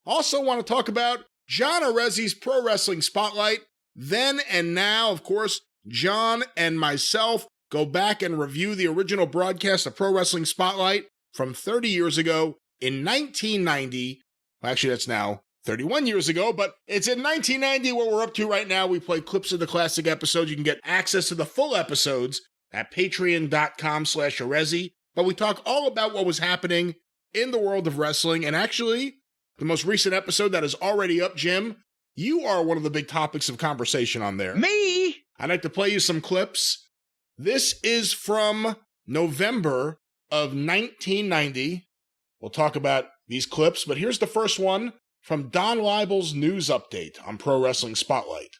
Also want to talk about John Arezzi's Pro Wrestling Spotlight. Then and now, of course, John and myself go back and review the original broadcast of Pro Wrestling Spotlight from 30 years ago in 1990. Actually, that's now 31 years ago, but it's in 1990 what we're up to right now. We play clips of the classic episodes. You can get access to the full episodes at patreon.com/Arezzi. But we talk all about what was happening in the world of wrestling. And actually, the most recent episode that is already up, Jim, you are one of the big topics of conversation on there. Me? I'd like to play you some clips. This is from November of 1990. We'll talk about these clips, but here's the first one from Don Libel's news update on Pro Wrestling Spotlight.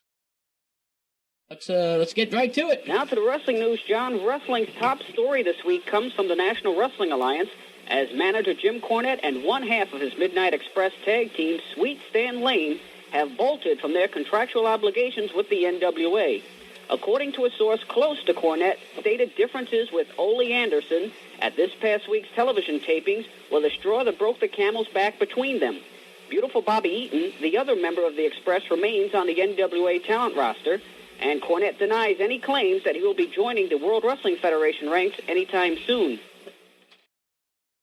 Let's get right to it. Now to the wrestling news, John. Wrestling's top story this week comes from the National Wrestling Alliance, as manager Jim Cornette and one half of his Midnight Express tag team, Sweet Stan Lane, have bolted from their contractual obligations with the NWA. According to a source close to Cornette, stated differences with Ole Anderson at this past week's television tapings were the straw that broke the camel's back between them. Beautiful Bobby Eaton, the other member of the Express, remains on the NWA talent roster, and Cornette denies any claims that he will be joining the World Wrestling Federation ranks anytime soon.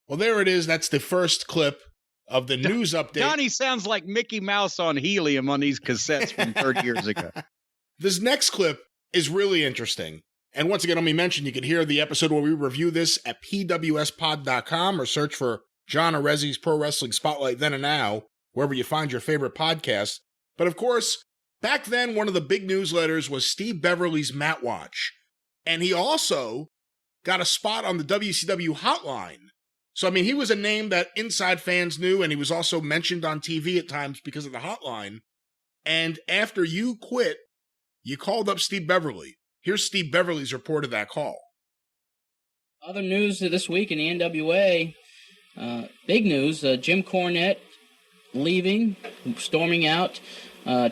Well, there it is. That's the first clip of the news update. Donnie sounds like Mickey Mouse on helium on these cassettes from 30 years ago. This next clip is really interesting. And once again, let me mention, you can hear the episode where we review this at pwspod.com or search for John Arezzi's Pro Wrestling Spotlight Then and Now, wherever you find your favorite podcast. But of course, back then, one of the big newsletters was Steve Beverly's Mat Watch. And he also got a spot on the WCW hotline. So, I mean, he was a name that inside fans knew, and he was also mentioned on TV at times because of the hotline. And after you quit, you called up Steve Beverly. Here's Steve Beverly's report of that call. Other news this week in the NWA, big news, Jim Cornette leaving, storming out,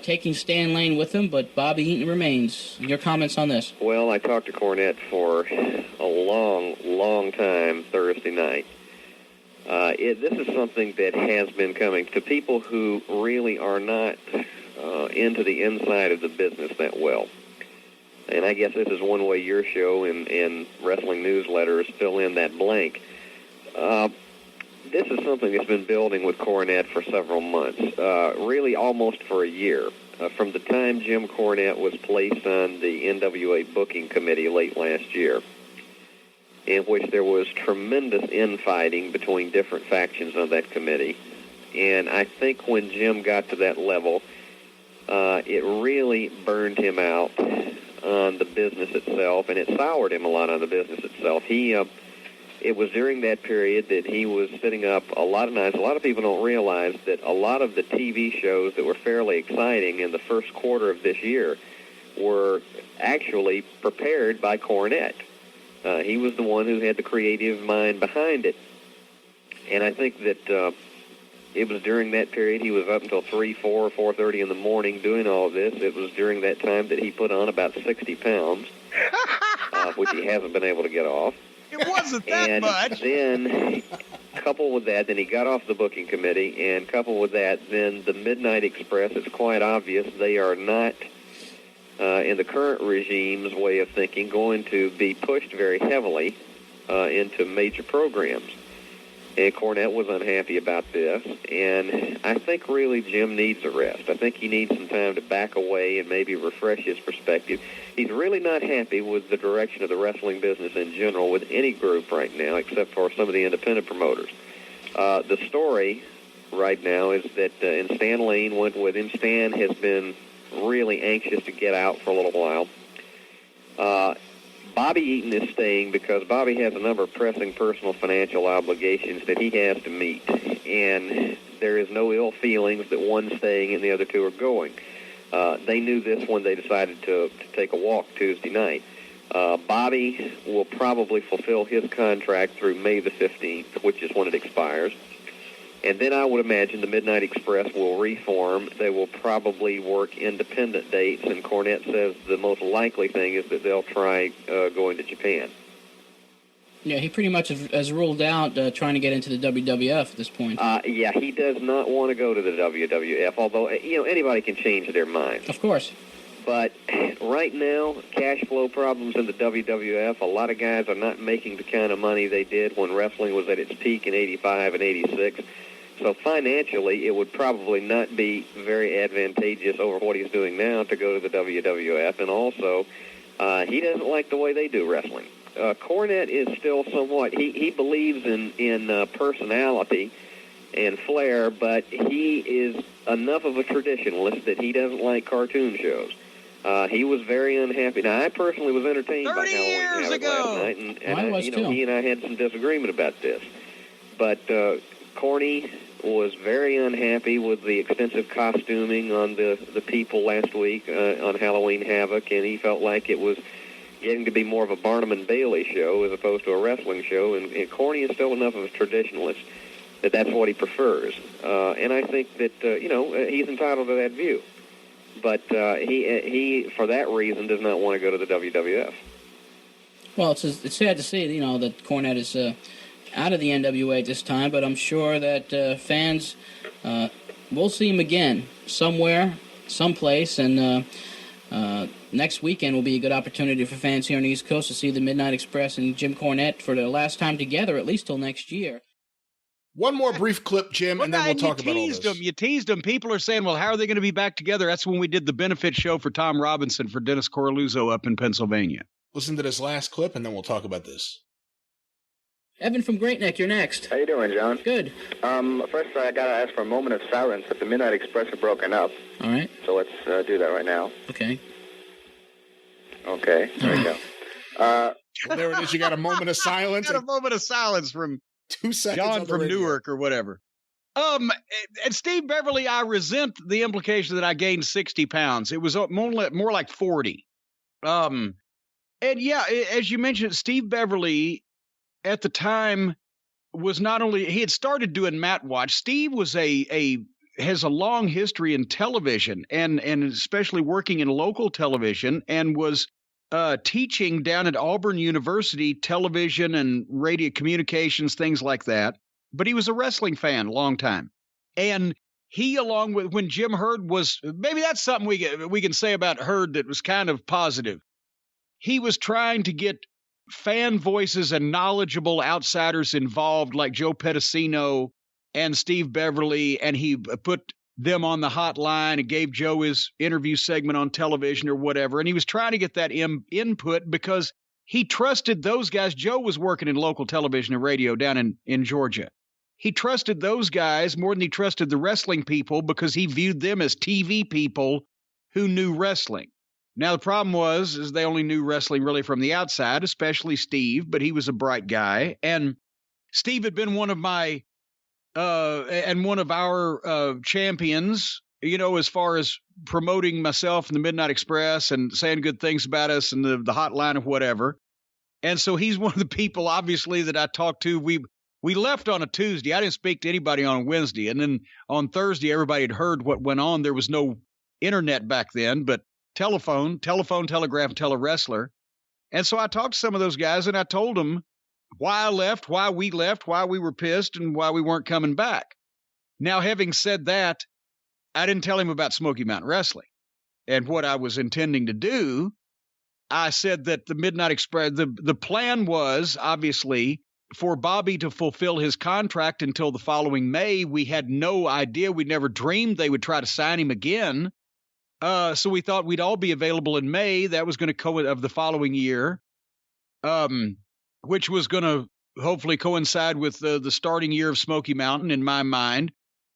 taking Stan Lane with him, but Bobby Eaton remains. Your comments on this? Well, I talked to Cornette for a long time Thursday night. This is something that has been coming to people who really are not into the inside of the business that well. And I guess this is one way your show and wrestling newsletters fill in that blank. This is something that's been building with Cornette for several months, really almost for a year. From the time Jim Cornette was placed on the NWA booking committee late last year, in which there was tremendous infighting between different factions on that committee. And I think when Jim got to that level, it really burned him out on the business itself, and it soured him a lot on the business itself. It was during that period that he was sitting up a lot of nights. A lot of people don't realize that a lot of the TV shows that were fairly exciting in the first quarter of this year were actually prepared by Cornette. He was the one who had the creative mind behind it. And I think that it was during that period he was up until 3, 4, 4:30 in the morning doing all of this. It was during that time that he put on about 60 pounds, which he hasn't been able to get off. It wasn't that much. And then, coupled with that, then he got off the booking committee, and coupled with that, then the Midnight Express, it's quite obvious they are not, in the current regime's way of thinking, going to be pushed very heavily into major programs. And Cornette was unhappy about this, and I think really Jim needs a rest. I think he needs some time to back away and maybe refresh his perspective. He's really not happy with the direction of the wrestling business in general with any group right now, except for some of the independent promoters. The story right now is that, and Stan Lane went with him. Stan has been really anxious to get out for a little while. Bobby Eaton is staying because Bobby has a number of pressing personal financial obligations that he has to meet, and there is no ill feelings that one's staying and the other two are going. They knew this when they decided to take a walk Tuesday night. Bobby will probably fulfill his contract through May the 15th, which is when it expires. And then I would imagine the Midnight Express will reform. They will probably work independent dates, and Cornette says the most likely thing is that they'll try going to Japan. Yeah, he pretty much has ruled out trying to get into the WWF at this point. Yeah, he does not want to go to the WWF, although, anybody can change their mind. Of course. But right now, cash flow problems in the WWF, a lot of guys are not making the kind of money they did when wrestling was at its peak in 85 and 86. So financially, it would probably not be very advantageous over what he's doing now to go to the WWF. And also, he doesn't like the way they do wrestling. Cornette is still somewhat, he believes in personality and flair, but he is enough of a traditionalist that he doesn't like cartoon shows. He was very unhappy. Now, I personally was entertained by Halloween Havoc last night, and he and I had some disagreement about this. But Corny was very unhappy with the extensive costuming on the people last week on Halloween Havoc, and he felt like it was getting to be more of a Barnum and Bailey show as opposed to a wrestling show, and Corny is still enough of a traditionalist that that's what he prefers. And I think that, he's entitled to that view. But he, for that reason, does not want to go to the WWF. Well, it's sad to see, that Cornette is out of the NWA at this time, but I'm sure that fans will see him again somewhere, someplace, and next weekend will be a good opportunity for fans here on the East Coast to see the Midnight Express and Jim Cornette for the last time together, at least till next year. One more brief clip, Jim, and then we'll talk about all this. You teased them. People are saying, well, how are they going to be back together? That's when we did the benefit show for Tom Robinson for Dennis Coralluzzo up in Pennsylvania. Listen to this last clip, and then we'll talk about this. Evan from Great Neck, you're next. How you doing, John? Good. First, I got to ask for a moment of silence if the Midnight Express are broken up. All right. So let's do that right now. Okay. Okay, there we go. There it is. You got a moment of silence. Got a moment of silence from 2 seconds. John from Newark or whatever. And Steve Beverly, I resent the implication that I gained 60 pounds. It was more like 40. And yeah, as you mentioned, Steve Beverly at the time was not only, he had started doing Mat Watch. Steve was has a long history in television and especially working in local television, and was teaching down at Auburn University television and radio communications, things like that. But he was a wrestling fan a long time. And he, along with when Jim Herd was, maybe that's something we can say about Herd that was kind of positive. He was trying to get fan voices and knowledgeable outsiders involved, like Joe Pedicino and Steve Beverly, and he put them on the hotline and gave Joe his interview segment on television or whatever. And he was trying to get that input because he trusted those guys. Joe was working in local television and radio down in Georgia. He trusted those guys more than he trusted the wrestling people because he viewed them as TV people who knew wrestling. Now, the problem is they only knew wrestling really from the outside, especially Steve, but he was a bright guy. And Steve had been one of my and one of our champions, as far as promoting myself and the Midnight Express and saying good things about us and the hotline or whatever. And so he's one of the people, obviously, that I talked to. We left on a Tuesday. I didn't speak to anybody on a Wednesday. And then on Thursday, everybody had heard what went on. There was no internet back then, but telephone, telegraph, and telewrestler. And so I talked to some of those guys, and I told them why I left, why we left, why we were pissed, and why we weren't coming back. Now, having said that, I didn't tell him about Smoky Mountain Wrestling and what I was intending to do. I said that the Midnight Express, the plan was, obviously, for Bobby to fulfill his contract until the following May. We had no idea. We never dreamed they would try to sign him again. So we thought we'd all be available in May. That was going to coincide of the following year, which was going to hopefully coincide with the starting year of Smoky Mountain in my mind.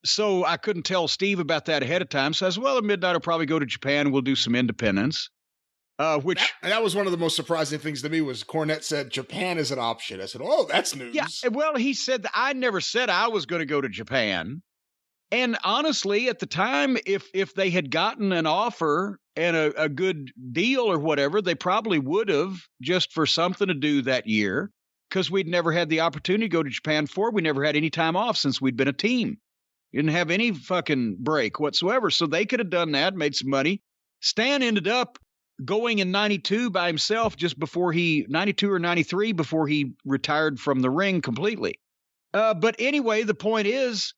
So I couldn't tell Steve about that ahead of time. So I said, well, at Midnight I'll probably go to Japan and we'll do some independence. That was one of the most surprising things to me was Cornette said Japan is an option. I said, oh, that's news. Yeah, well, he said that I never said I was going to go to Japan. And honestly, at the time, if they had gotten an offer and a good deal or whatever, they probably would have, just for something to do that year, because we'd never had the opportunity to go to Japan before. We never had any time off since we'd been a team. Didn't have any fucking break whatsoever. So they could have done that, made some money. Stan ended up going in 92 by himself just before 92 or 93, before he retired from the ring completely. But anyway, the point is,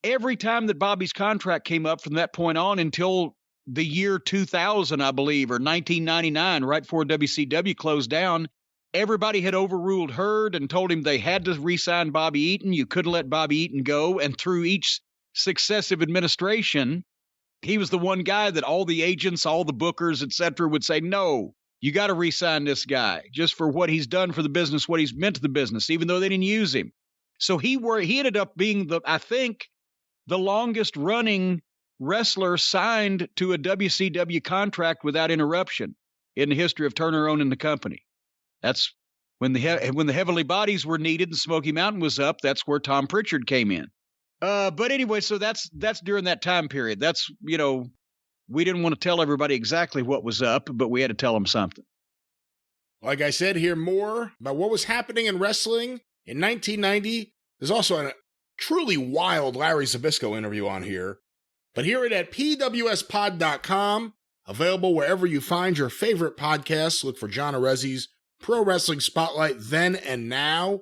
every time that Bobby's contract came up from that point on until the year 2000, I believe, or 1999, right before WCW closed down, everybody had overruled Hurd and told him they had to re-sign Bobby Eaton. You couldn't let Bobby Eaton go. And through each successive administration, he was the one guy that all the agents, all the bookers, etc., would say, no, you got to re-sign this guy just for what he's done for the business, what he's meant to the business, even though they didn't use him. So he ended up being the longest running wrestler signed to a WCW contract without interruption in the history of Turner owning the company. That's when the Heavenly Bodies were needed and Smoky Mountain was up. That's where Tom Pritchard came in. But anyway, so that's during that time period. That's, we didn't want to tell everybody exactly what was up, but we had to tell them something. Like I said, hear more about what was happening in wrestling in 1990. There's also a truly wild Larry Zbyszko interview on here. But hear it at pwspod.com, available wherever you find your favorite podcasts. Look for John Arezzi's Pro Wrestling Spotlight Then and Now.